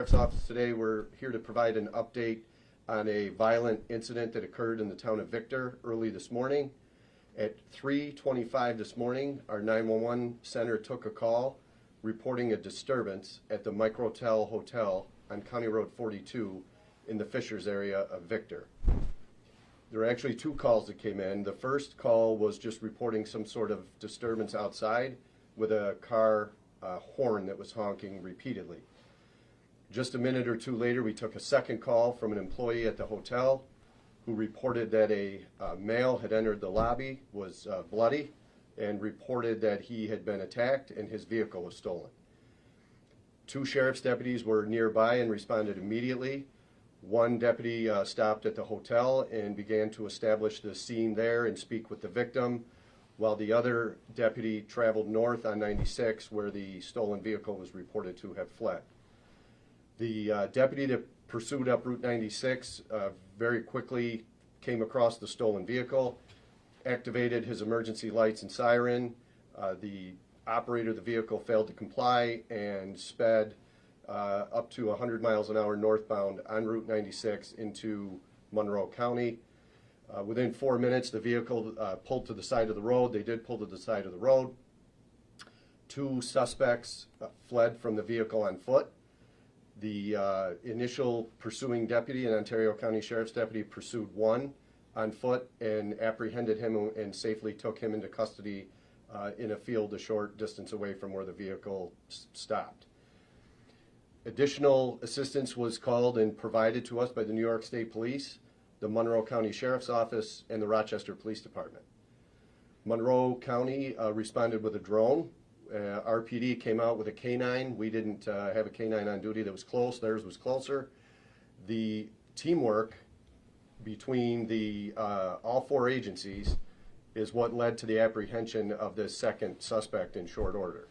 Sheriff's Office today. We're here to provide an update on a violent incident that occurred in the town of Victor early this morning. At 3:25 this morning, our 911 center took a call reporting a disturbance at the Microtel Hotel on County Road 42 in the Fishers area of Victor. There were actually two calls that came in. The first call was just reporting some sort of disturbance outside with a car horn that was honking repeatedly. Just a minute or two later, we took a second call from an employee at the hotel who reported that a male had entered the lobby, was bloody, and reported that he had been attacked and his vehicle was stolen. Two sheriff's deputies were nearby and responded immediately. One deputy stopped at the hotel and began to establish the scene there and speak with the victim, while the other deputy traveled north on 96 where the stolen vehicle was reported to have fled. The deputy that pursued up Route 96 very quickly came across the stolen vehicle, activated his emergency lights and siren. The operator of the vehicle failed to comply and sped up to 100 miles an hour northbound on Route 96 into Monroe County. Within 4 minutes, the vehicle pulled to the side of the road. They did pull to the side of the road. Two suspects fled from the vehicle on foot. The initial pursuing deputy, an Ontario County Sheriff's deputy, pursued one on foot and apprehended him and safely took him into custody in a field a short distance away from where the vehicle stopped. Additional assistance was called and provided to us by the New York State Police, the Monroe County Sheriff's Office, and the Rochester Police Department. Monroe County responded with a drone. RPD came out with a K-9. We didn't have a K-9 on duty that was close. Theirs was closer. The teamwork between the all four agencies is what led to the apprehension of this second suspect in short order.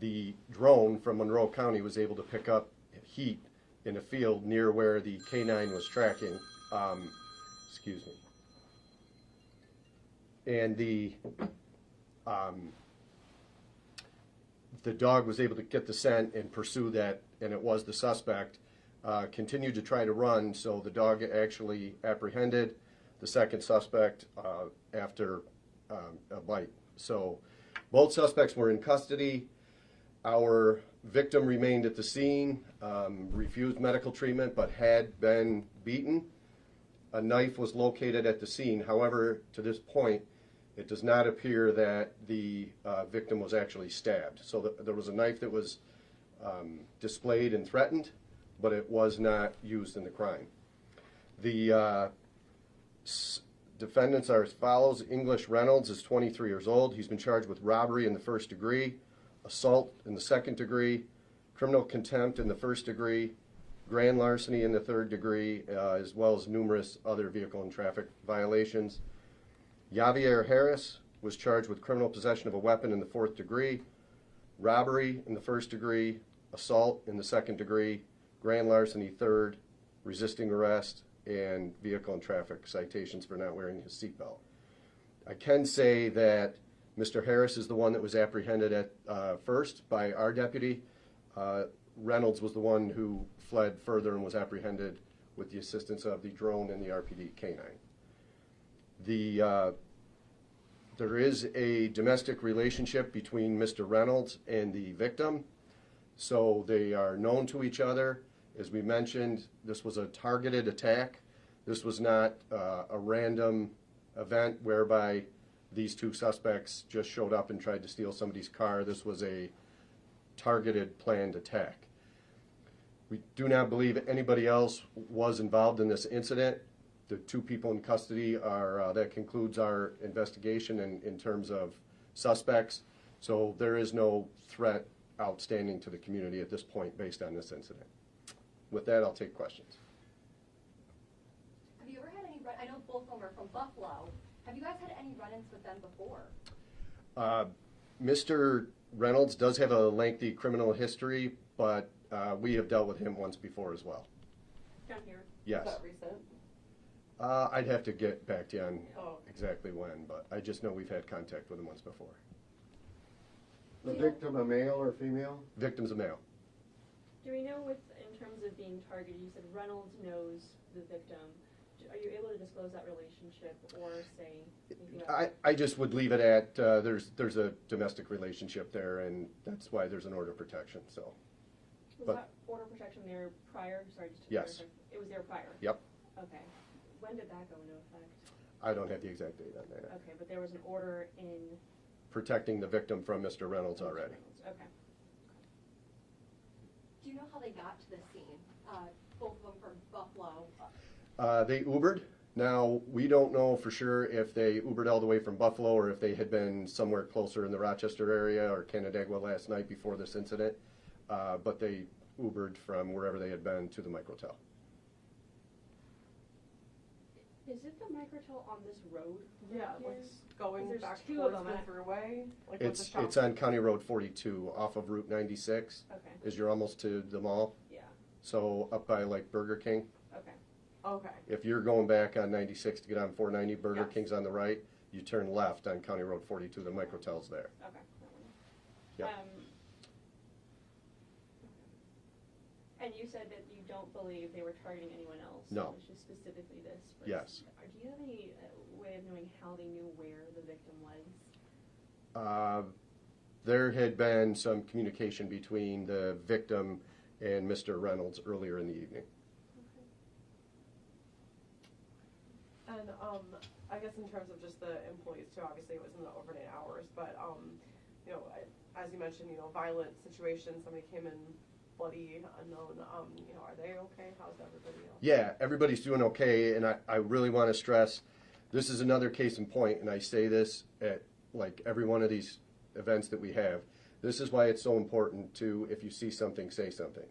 The drone from Monroe County was able to pick up heat in a field near where the K-9 was tracking. Excuse me. And the dog was able to get the scent and pursue that, and it was the suspect. Continued to try to run, so the dog actually apprehended the second suspect after a bite. So both suspects were in custody. Our victim remained at the scene, refused medical treatment, but had been beaten. A knife was located at the scene. However, to this point, it does not appear that the victim was actually stabbed. So there was a knife that was displayed and threatened, but it was not used in the crime. The defendants are as follows. English Reynolds is 23 years old. He's been charged with robbery in the first degree, assault in the second degree, criminal contempt in the first degree, grand larceny in the third degree, as well as numerous other vehicle and traffic violations. Javier Harris was charged with criminal possession of a weapon in the fourth degree, robbery in the first degree, assault in the second degree, grand larceny third, resisting arrest, and vehicle and traffic citations for not wearing his seatbelt. I can say that Mr. Harris is the one that was apprehended at first by our deputy. Reynolds was the one who fled further and was apprehended with the assistance of the drone and the RPD K-9. There is a domestic relationship between Mr. Reynolds and the victim, so they are known to each other. As we mentioned, this was a targeted attack. This was not a random event whereby these two suspects just showed up and tried to steal somebody's car. This was a targeted, planned attack. We do not believe anybody else was involved in this incident. The two people in custody are, that concludes our investigation in terms of suspects. So there is no threat outstanding to the community at this point based on this incident. With that, I'll take questions. Have you ever had any, I know both of them are from Buffalo. Have you guys had any run-ins with them before? Mr. Reynolds does have a lengthy criminal history, but we have dealt with him once before as well. Down here? Yes. Is that recent? I'd have to get back to you on exactly when, but I just know we've had contact with him once before. The victim a male or female? Victim's a male. know in terms of being targeted, you said Reynolds knows the victim. Are you able to disclose that relationship or say anything about I just would leave it at, there's a domestic relationship there, and that's why there's an order of protection, so. Was but- that order of protection there prior? Sorry, just to Yes. clarify. It was there prior? Yep. Okay. When did that go into effect? I don't have the exact date on that. Okay, but there was an order in... Protecting the victim from Mr. Reynolds already. Okay. Do you know how they got to the scene? Both of them from Buffalo. They Ubered. Now, we don't know for sure if they Ubered all the way from Buffalo or if they had been somewhere closer in the Rochester area or Canandaigua last night before this incident, but they Ubered from wherever they had been to the Microtel. Is it the Microtel on this road? Yeah, right like here? going There's back two of towards them. the thruway. Like with the shop. It's on County Road 42 off of Route 96 Okay, as you're almost to the mall. yeah, So up by like Burger King. okay. Okay. If you're going back on 96 to get on 490, Burger Yes. King's on the right, you turn left on County Road 42, the Microtel's there. Okay. Yep. And you said that you don't believe they were targeting anyone else? No. It was just specifically this person? Yes. Do you have any way of knowing how they knew where the victim was? There had been some communication between the victim and Mr. Reynolds earlier in the evening. And I guess in terms of just the employees too, obviously it was in the overnight hours, but you know, as you mentioned, you know, violent situation, somebody came in bloody, unknown, you know, are they okay? How's everybody else? Yeah, everybody's doing okay, and I really want to stress, this is another case in point, and I say this at like every one of these events that we have. This is why it's so important to, if you see something, say something.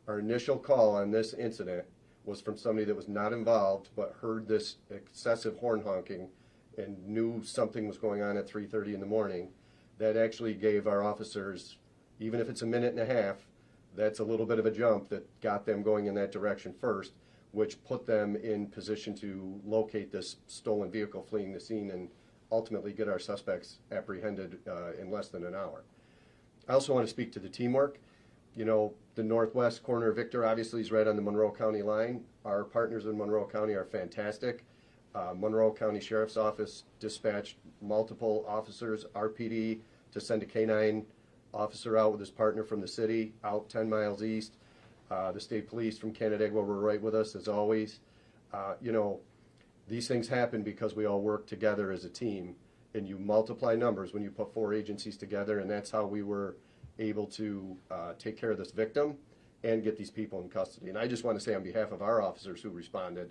Our initial call on this incident was from somebody that was not involved but heard this excessive horn honking and knew something was going on at 3:30 in the morning. That actually gave our officers, even if it's a minute and a half, that's a little bit of a jump that got them going in that direction first, which put them in position to locate this stolen vehicle fleeing the scene and ultimately get our suspects apprehended in less than an hour. I also want to speak to the teamwork. You know, the northwest corner of Victor obviously is right on the Monroe County line. Our partners in Monroe County are fantastic. Monroe County Sheriff's Office dispatched multiple officers, RPD, to send a K-9 officer out with his partner from the city, out 10 miles east. The state police from Canandaigua were right with us, as always. You know, these things happen because we all work together as a team, and you multiply numbers when you put 4 agencies together, and that's how we were able to take care of this victim and get these people in custody. And I just want to say on behalf of our officers who responded,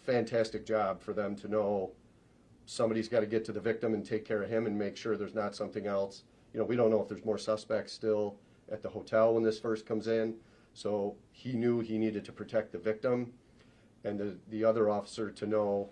fantastic job for them to know somebody's got to get to the victim and take care of him and make sure there's not something else. You know, we don't know if there's more suspects still at the hotel when this first comes in, so he knew he needed to protect the victim, and the other officer to know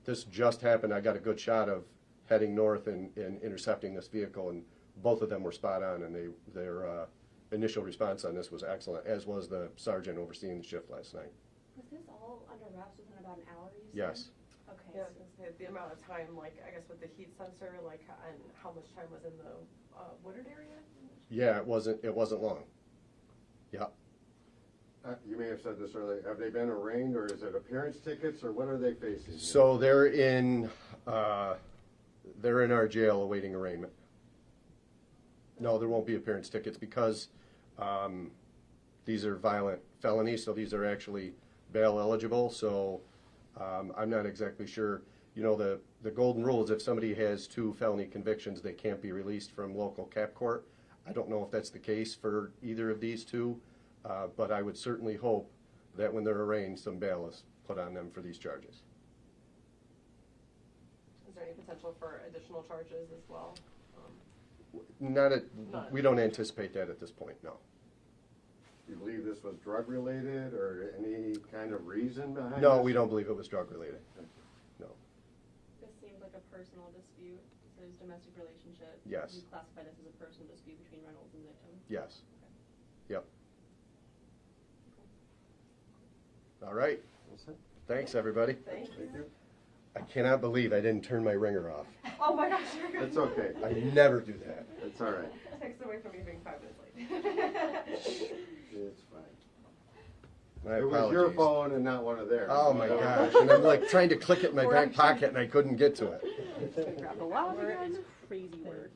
this just happened. I got a good shot of heading north and intercepting this vehicle, and both of them were spot on, and their initial response on this was excellent, as was the sergeant overseeing the shift last night. Was this all under wraps within about an hour, you said? Yes. Okay. Yeah, I was gonna say the amount of time, like I guess with the heat sensor, like, and how much time was in the wooded area? Yeah, it wasn't long. Yeah. You may have said this earlier. Have they been arraigned, or is it appearance tickets, or what are they facing? So they're in our jail awaiting arraignment. No, there won't be appearance tickets because these are violent felonies, so these are actually bail eligible. So I'm not exactly sure. You know, the golden rule is if somebody has 2 felony convictions, they can't be released from local cap court. I don't know if that's the case for either of these 2, but I would certainly hope that when they're arraigned, some bail is put on them for these charges. Is there any potential for additional charges as well? None. We don't Okay. anticipate that at this point, no. Do you believe this was drug related, or any kind of reason behind it? No, we don't believe it was drug related. No. This seemed like a personal dispute. It was domestic relationship. Yes. You classify this as a personal dispute between Reynolds and victim? Yes. Yep. All right. Thanks, everybody. Thank you. Thank you. I cannot believe I didn't turn my ringer off. Oh my gosh, you're good. It's okay. I never do that. It's all right. Takes away from you being 5 minutes late. My It was your apologies. phone and not one of theirs. Oh my gosh, and I'm like trying to click it in my back pocket and I couldn't get to it. Grab the log again. Crazy work.